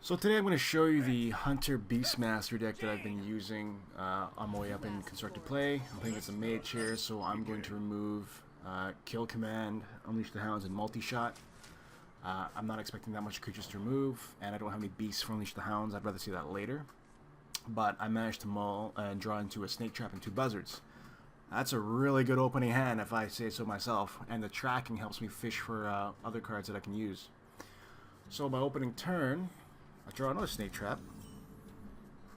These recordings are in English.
So today I'm going to show you the Hunter Beastmaster deck that I've been using on my way up in constructed play. I'm playing against a Mage here, so I'm going to remove Kill Command, Unleash the Hounds, and Multi-Shot. I'm not expecting that much creatures to remove, and I don't have any Beasts for Unleash the Hounds. I'd rather see that later. But I managed to mull and draw into a Snake Trap and 2 Buzzards. That's a really good opening hand if I say so myself, and the tracking helps me fish for other cards that I can use. So my opening turn, I draw another Snake Trap,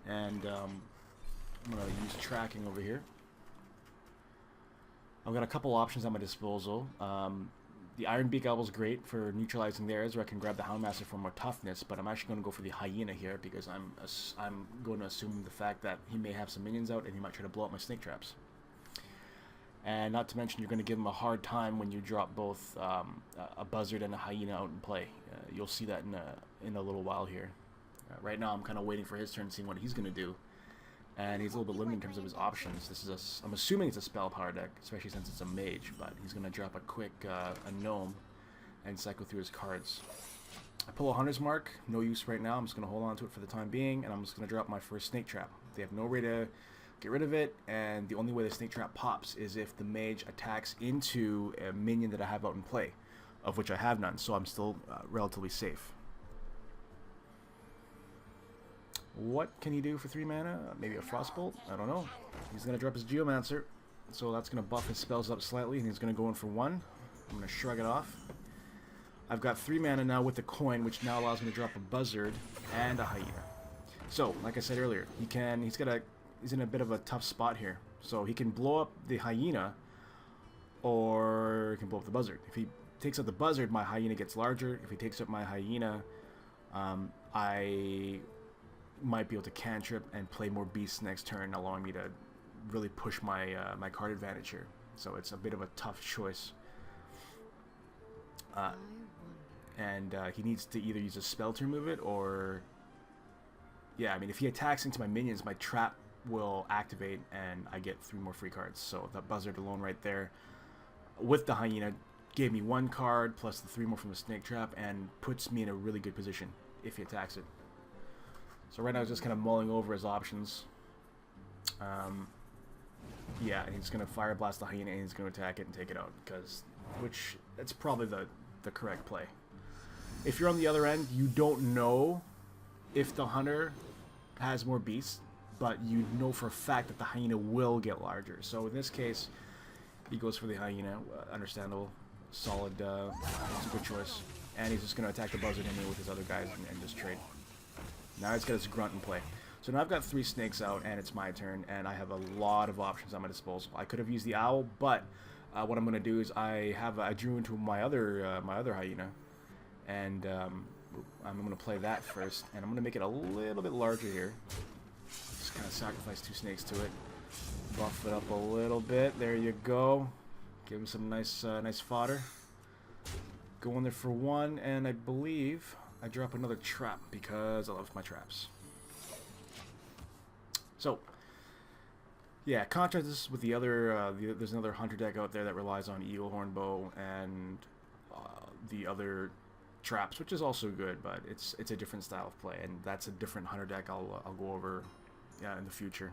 and I'm going to use tracking over here. I've got a couple options at my disposal. The Iron Beak Owl is great for neutralizing theirs, where I can grab the Houndmaster for more toughness, but I'm actually going to go for the Hyena here because I'm going to assume the fact that he may have some minions out and he might try to blow up my Snake Traps. And not to mention, you're going to give him a hard time when you drop both a Buzzard and a Hyena out in play. You'll see that in a little while here. Right now, I'm kind of waiting for his turn, seeing what he's going to do. And he's a little bit limited in terms of his options. I'm assuming it's a spell power deck, especially since it's a Mage. But he's going to drop a quick a Gnome and cycle through his cards. I pull a Hunter's Mark. No use right now. I'm just going to hold on to it for the time being, and I'm just going to drop my first Snake Trap. They have no way to get rid of it, and the only way the Snake Trap pops is if the Mage attacks into a minion that I have out in play, of which I have none, so I'm still relatively safe. What can he do for 3 mana? Maybe a Frostbolt? I don't know. He's going to drop his Geomancer, so that's going to buff his spells up slightly, and he's going to go in for 1. I'm going to shrug it off. I've got 3 mana now with the coin, which now allows me to drop a Buzzard and a Hyena. So, like I said earlier, he's in a bit of a tough spot here. So he can blow up the Hyena, or he can blow up the Buzzard. If he takes out the Buzzard, my Hyena gets larger. If he takes out my Hyena, I might be able to cantrip and play more beasts next turn, allowing me to really push my my card advantage here. So it's a bit of a tough choice. And he needs to either use a spell to remove it, or yeah, I mean, if he attacks into my minions, my trap will activate and I get 3 more free cards. So that Buzzard alone right there with the Hyena gave me 1 card plus the 3 more from the Snake Trap and puts me in a really good position if he attacks it. So right now I'm just kind of mulling over his options. Yeah, and he's going to Fire Blast the Hyena and he's going to attack it and take it out, which that's probably the correct play. If you're on the other end, you don't know if the Hunter has more beasts, but you know for a fact that the Hyena will get larger. So in this case, he goes for the Hyena. Understandable. Solid. It's a good choice. And he's just going to attack the Buzzard anyway with his other guys and just trade. Now he's got his Grunt in play. So now I've got 3 snakes out, and it's my turn, and I have a lot of options at my disposal. I could have used the Owl, but what I'm going to do is I drew into my other Hyena, and I'm going to play that first, and I'm going to make it a little bit larger here. Just kind of sacrifice 2 snakes to it. Buff it up a little bit. There you go. Give him some nice fodder. Go in there for 1, and I believe I drop another trap because I love my traps. So, yeah, contrast this with the other. There's another Hunter deck out there that relies on Eagle Hornbow and the other traps, which is also good, but it's a different style of play, and that's a different Hunter deck I'll go over in the future.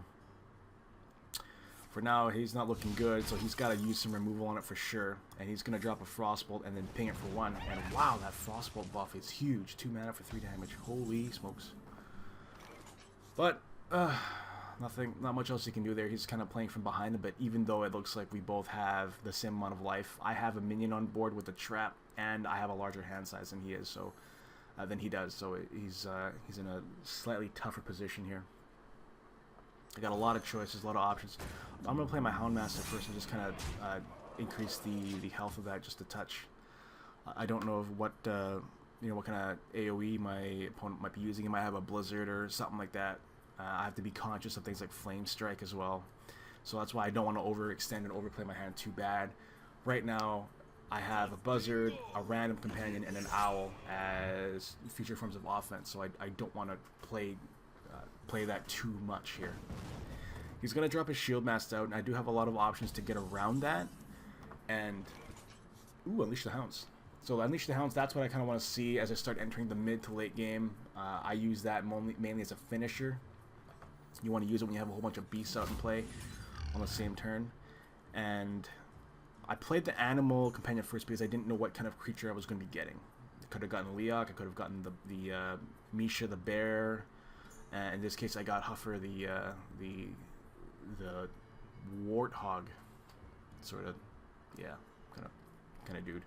For now, he's not looking good, so he's got to use some removal on it for sure, and he's going to drop a Frostbolt and then ping it for 1, and wow, that Frostbolt buff is huge. 2 mana for 3 damage. Holy smokes. But not much else he can do there. He's kind of playing from behind a bit, even though it looks like we both have the same amount of life. I have a minion on board with a trap, and I have a larger hand size than he is, so than he does. So he's in a slightly tougher position here. I got a lot of choices, a lot of options. I'm gonna play my Houndmaster first and just kind of increase the health of that just a touch. I don't know what what kind of AOE my opponent might be using. He might have a Blizzard or something like that. I have to be conscious of things like Flame Strike as well. So that's why I don't want to overextend and overplay my hand too bad. Right now, I have a Buzzard, a random companion, and an Owl as future forms of offense. So I don't want to play that too much here. He's going to drop his Shield Mast out, and I do have a lot of options to get around that. And, ooh, Unleash the Hounds. So Unleash the Hounds, that's what I kind of want to see as I start entering the mid to late game. I use that mainly as a finisher. You want to use it when you have a whole bunch of beasts out in play on the same turn. And I played the Animal Companion first because I didn't know what kind of creature I was going to be getting. I could have gotten Leok, I could have gotten the Misha the bear. In this case, I got Huffer the warthog, sort of, yeah, kind of dude.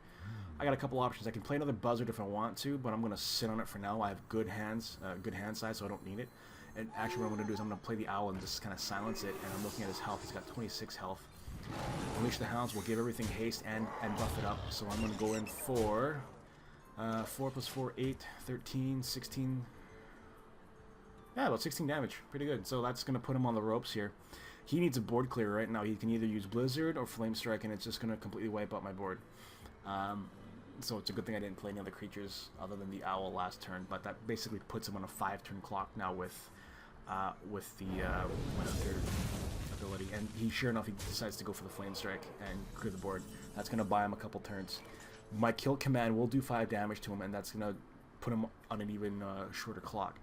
I got a couple options. I can play another buzzard if I want to, but I'm gonna sit on it for now. I have good hands, good hand size, so I don't need it. And actually, what I'm gonna do is I'm gonna play the owl and just kind of silence it. And I'm looking at his health. He's got 26 health. Unleash the Hounds will give everything haste and buff it up. So I'm gonna go in for 4 plus 4, 8, 13, 16. Yeah, about 16 damage. Pretty good. So that's going to put him on the ropes here. He needs a board clear right now. He can either use Blizzard or Flame Strike, and it's just going to completely wipe out my board. So it's a good thing I didn't play any other creatures other than the Owl last turn, but that basically puts him on a 5-turn clock now with the Hunter ability. And he, sure enough, he decides to go for the Flame Strike and clear the board. That's going to buy him a couple turns. My kill command will do 5 damage to him, and that's going to put him on an even shorter clock.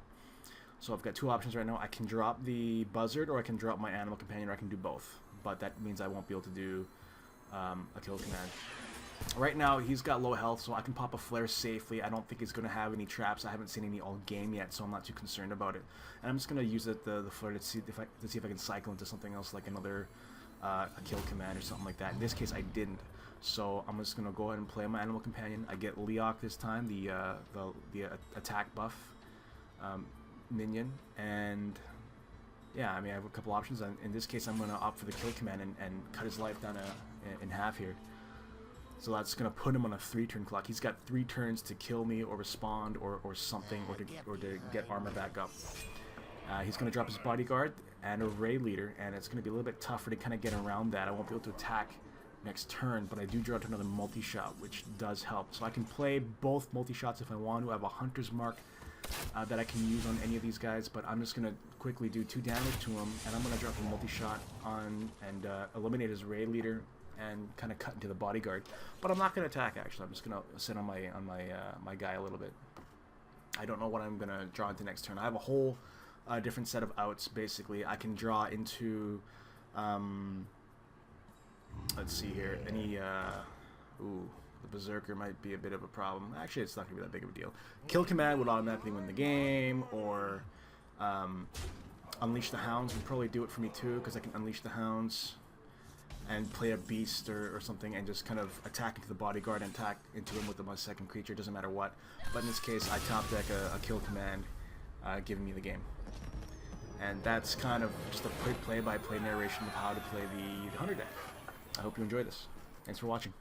So I've got 2 options right now. I can drop the Buzzard, or I can drop my Animal Companion, or I can do both. But that means I won't be able to do a kill command. Right now, he's got low health, so I can pop a Flare safely. I don't think he's going to have any traps. I haven't seen any all game yet, so I'm not too concerned about it. And I'm just going to use the Flare to see if I can cycle into something else, like another a kill command or something like that. In this case, I didn't. So I'm just going to go ahead and play my Animal Companion. I get Leok this time, the attack buff. Minion, and yeah, I mean, I have a couple options. In this case, I'm going to opt for the kill command and cut his life down in half here. So that's going to put him on a 3-turn clock. He's got 3 turns to kill me or respond or something, or to get armor back up. He's going to drop his bodyguard and a raid leader, and it's going to be a little bit tougher to kind of get around that. I won't be able to attack next turn, but I do draw to another multi-shot, which does help. So I can play both multi-shots if I want to. I have a Hunter's Mark that I can use on any of these guys, but I'm just going to quickly do 2 damage to him, and I'm going to drop a multi-shot on and eliminate his raid leader and kind of cut into the bodyguard. But I'm not going to attack, actually. I'm just going to sit on my guy a little bit. I don't know what I'm going to draw into next turn. I have a whole different set of outs, basically. I can draw into, let's see here, any, ooh, the Berserker might be a bit of a problem. Actually, it's not going to be that big of a deal. Kill command would automatically win the game, or Unleash the Hounds would probably do it for me too, because I can Unleash the Hounds and play a beast or something and just kind of attack into the bodyguard and attack into him with my second creature, doesn't matter what. But in this case, I top deck a kill command, giving me the game. And that's kind of just a quick play-by-play narration of how to play the Hunter deck. I hope you enjoy this. Thanks for watching.